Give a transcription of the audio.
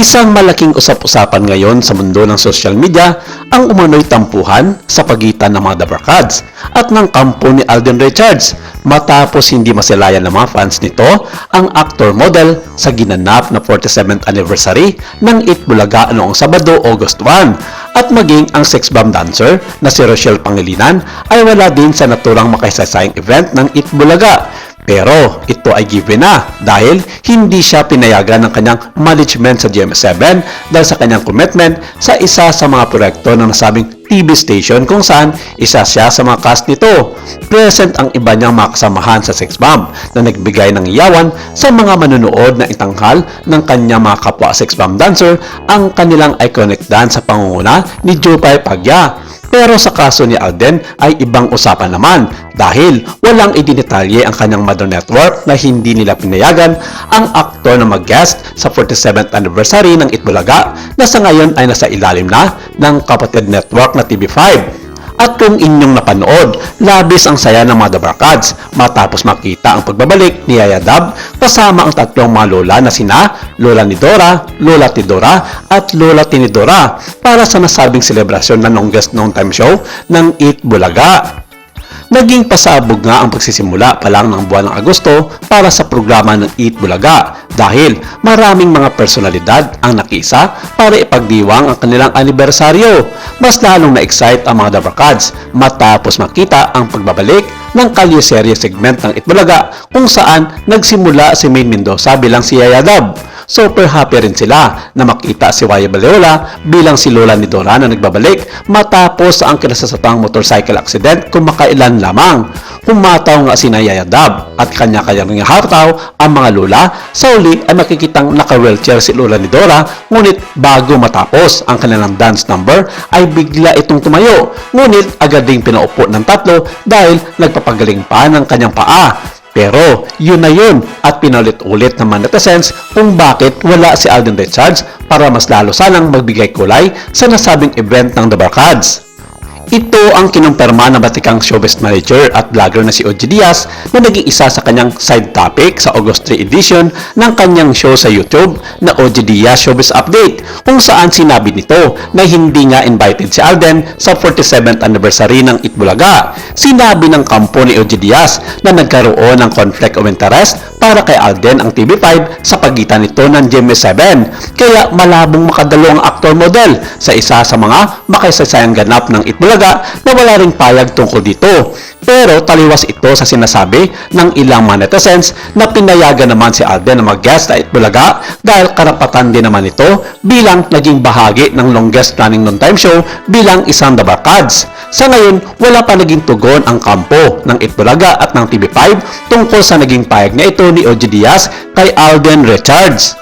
Isang malaking usap-usapan ngayon sa mundo ng social media ang umano'y tampuhan sa pagitan ng mga Dabarkads at ng kampo ni Alden Richards matapos hindi masilayan ng mga fans nito ang actor model sa ginanap na 47th anniversary ng Itbulaga noong Sabado, August 1 at maging ang sex bomb dancer na si Rochelle Pangilinan ay wala din sa naturang makasaysayang event ng Itbulaga. Pero ito ay given na dahil hindi siya pinayagan ng kanyang management sa GMA7 dahil sa kanyang commitment sa isa sa mga proyekto ng nasabing TV station kung saan isa siya sa mga cast nito. Present ang iba niyang mga kasamahan sa sex bomb na nagbigay ng iyawan sa mga manunood na itanghal ng kanyang mga kapwa sex bomb dancer ang kanilang iconic dance sa pangunguna ni Jopay Pagya. Pero sa kaso ni Alden ay ibang usapan naman dahil walang idinitalye ang kanyang mother network na hindi nila pinayagan ang aktor na mag-guest sa 47th anniversary ng Itbulaga na sa ngayon ay nasa ilalim na ng kapatid network na TV5. At kung inyong napanood, labis ang saya ng mga Dabarkads matapos makita ang pagbabalik ni Yaya Dab kasama ang tatlong mga lola na sina Lola Nidora, Lola Tidora at Lola Tinidora para sa nasabing selebrasyon ng longest known time show ng Itbulaga. Naging pasabog nga ang pagsisimula pa lang ng buwan ng Agosto para sa programa ng Itbulaga dahil maraming mga personalidad ang nakiisa para ipagdiwang ang kanilang anibersaryo. Mas lalong na-excite ang mga Dabarkads matapos makita ang pagbabalik ng kalye-serye segment ng Itbulaga kung saan nagsimula si Maine Mendoza bilang si Yaya Dab. Super happy rin sila na makita si Waya Baleola bilang si Lola Nidora na nagbabalik matapos ang kinasasapang motorcycle accident kumakailan lamang. Humataw nga si Yaya Dab at kanya-kanyang hataw ang mga lola. Sa uli ay makikitang naka-wheelchair si Lola Nidora ngunit bago matapos ang kanilang dance number ay bigla itong tumayo. Ngunit agad ding pinaupo ng tatlo dahil nagpapagaling pa ng kanyang paa. Pero yun na yun at pinaulit-ulit ng mga netizens kung bakit wala si Alden Richards para mas lalo sanang magbigay kulay sa nasabing event ng Dabarkads. Ito ang kinumpirma ng batikang showbiz manager at vlogger na si OG Diaz na naging isa sa kanyang side topic sa August 3 edition ng kanyang show sa YouTube na OG Diaz Showbiz Update kung saan sinabi nito na hindi nga invited si Alden sa 47th anniversary ng Itbulaga. Sinabi ng kampo ni OG Diaz na nagkaroon ng conflict of interest para kay Alden ang TV5 sa pagitan nito ng GMA7 kaya malabong makadalo ang actor model sa isa sa mga makasaysayang ganap ng Itbulaga na wala ring payag tungkol dito. Pero taliwas ito sa sinasabi ng ilang mga netizens na pinayagan naman si Alden na mag-guest sa Itbulaga dahil karapatan din naman ito bilang naging bahagi ng longest running non-time show bilang isang Dabarkads. Sa ngayon, wala pa naging tugon ang kampo ng Itbulaga at ng TV5 tungkol sa naging payag na ito ni OG Diaz kay Alden Richards.